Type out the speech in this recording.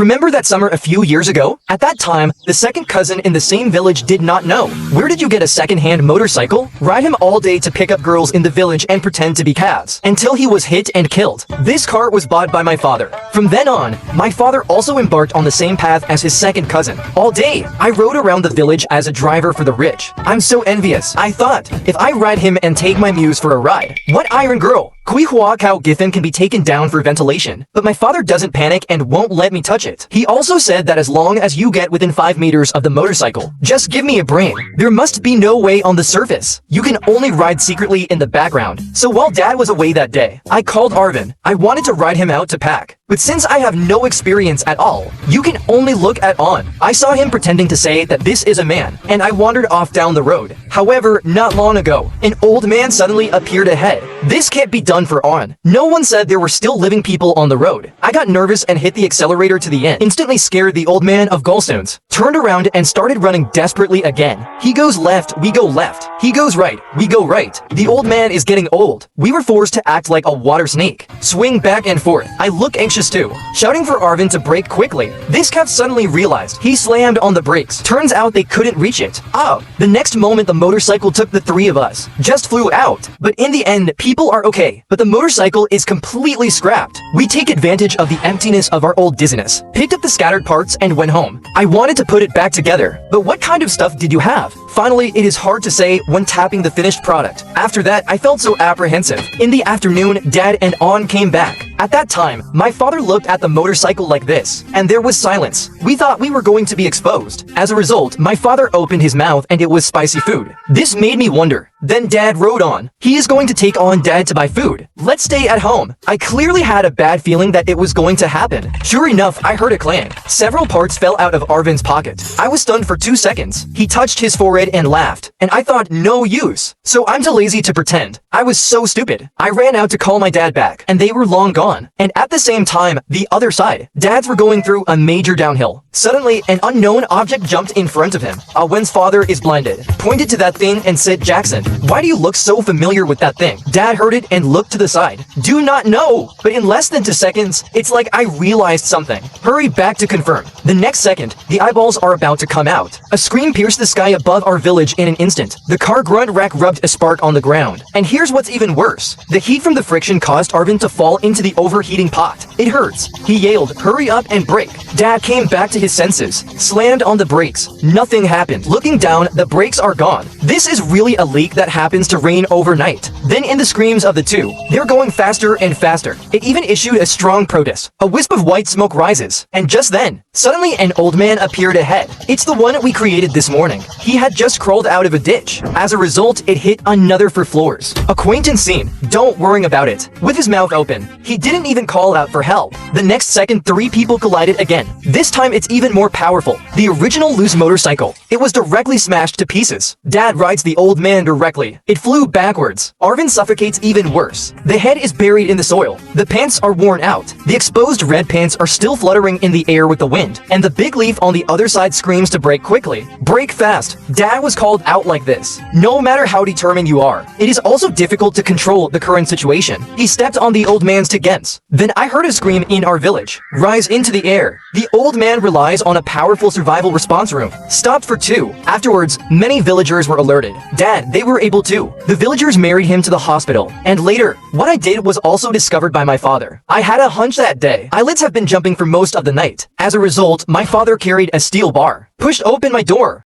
remember that summer a few years ago? At that time, the second cousin in the same village did not know. Where did you get a second-hand motorcycle? Ride him all day to pick up girls in the village and pretend to be calves, until he was hit and killed. This car was bought by my father. From then on, my father also embarked on the same path as his second cousin. All day, I rode around the village as a driver for the rich. I'm so envious. I thought, if I ride him and take my muse for a ride, what iron girl? Kui Hua Kao Giffen can be taken down for ventilation, but my father doesn't panic and won't let me touch it. He also said that as long as you get within 5 meters of the motorcycle, just give me a brain. There must be no way on the surface. You can only ride secretly in the background. So while Dad was away that day, I called Arvin. I wanted to ride him out to pack. But since I have no experience at all, you can only look at On. I saw him pretending to say that this is a man, and I wandered off down the road. However, not long ago, an old man suddenly appeared ahead. This can't be done for On. No one said there were still living people on the road. I got nervous and hit the accelerator to the end, instantly scared the old man of gallstones. Turned around and started running desperately again. He goes left, we go left. He goes right, we go right. The old man is getting old. We were forced to act like a water snake. Swing back and forth. I look anxious too, shouting for Arvin to brake quickly. This cat suddenly realized. He slammed on the brakes. Turns out they couldn't reach it. The next moment the motorcycle took the 3 of us. Just flew out. But in the end, people are okay. But the motorcycle is completely scrapped. We take advantage of the emptiness of our old dizziness, picked up the scattered parts and went home. I wanted to put it back together, but what kind of stuff did you have? Finally, it is hard to say when tapping the finished product. After that, I felt so apprehensive. In the afternoon, Dad and On came back. At that time, my father looked at the motorcycle like this, and there was silence. We thought we were going to be exposed. As a result, my father opened his mouth and it was spicy food. This made me wonder. Then Dad rode on. He is going to take on Dad to buy food. Let's stay at home. I clearly had a bad feeling that it was going to happen. Sure enough, I heard a clang. Several parts fell out of Arvin's pocket. I was stunned for 2 seconds. He touched his forehead and laughed, and I thought no use. So I'm too lazy to pretend. I was so stupid. I ran out to call my dad back, and they were long gone. And at the same time, the other side, dads were going through a major downhill. Suddenly, an unknown object jumped in front of him. Awen's father is blinded, pointed to that thing and said, "Jackson, why do you look so familiar with that thing?" Dad heard it and looked to the side. Do not know, but in less than 2 seconds, it's like I realized something. Hurry back to confirm. The next second, the eyeballs are about to come out. A scream pierced the sky above our village in an instant. The car grunt rack rubbed a spark on the ground. And here's what's even worse. The heat from the friction caused Arvin to fall into the overheating pot. It hurts. He yelled, "Hurry up and brake." Dad came back to his senses, slammed on the brakes. Nothing happened. Looking down, the brakes are gone. This is really a leak that happens to rain overnight. Then in the screams of the two, they're going faster and faster. It even issued a strong protest. A wisp of white smoke rises. And just then, suddenly an old man appeared ahead. It's the one we created this morning. He had just crawled out of a ditch. As a result, it hit another for floors. Acquaintance scene. Don't worry about it. With his mouth open, he didn't even call out for help. The next second, 3 people collided again. This time it's even more powerful. The original loose motorcycle. It was directly smashed to pieces. Dad rides the old man directly. It flew backwards. Arvin suffocates even worse. The head is buried in the soil. The pants are worn out. The exposed red pants are still fluttering in the air with the wind. And the big leaf on the other side screams to brake quickly. Brake fast. Dad was called out like this. No matter how determined you are, it is also difficult to control the current situation. He stepped on the old man's tigens. Then I heard a scream in our village. Rise into the air. The old man relies on a powerful survival response room. Stopped for 2. Afterwards, many villagers were alerted. Dad, they were able to. The villagers married him to the hospital. And later, what I did was also discovered by my father. I had a hunch that day. Eyelids have been jumping for most of the night. As a result, my father carried a steel bar, pushed open my door,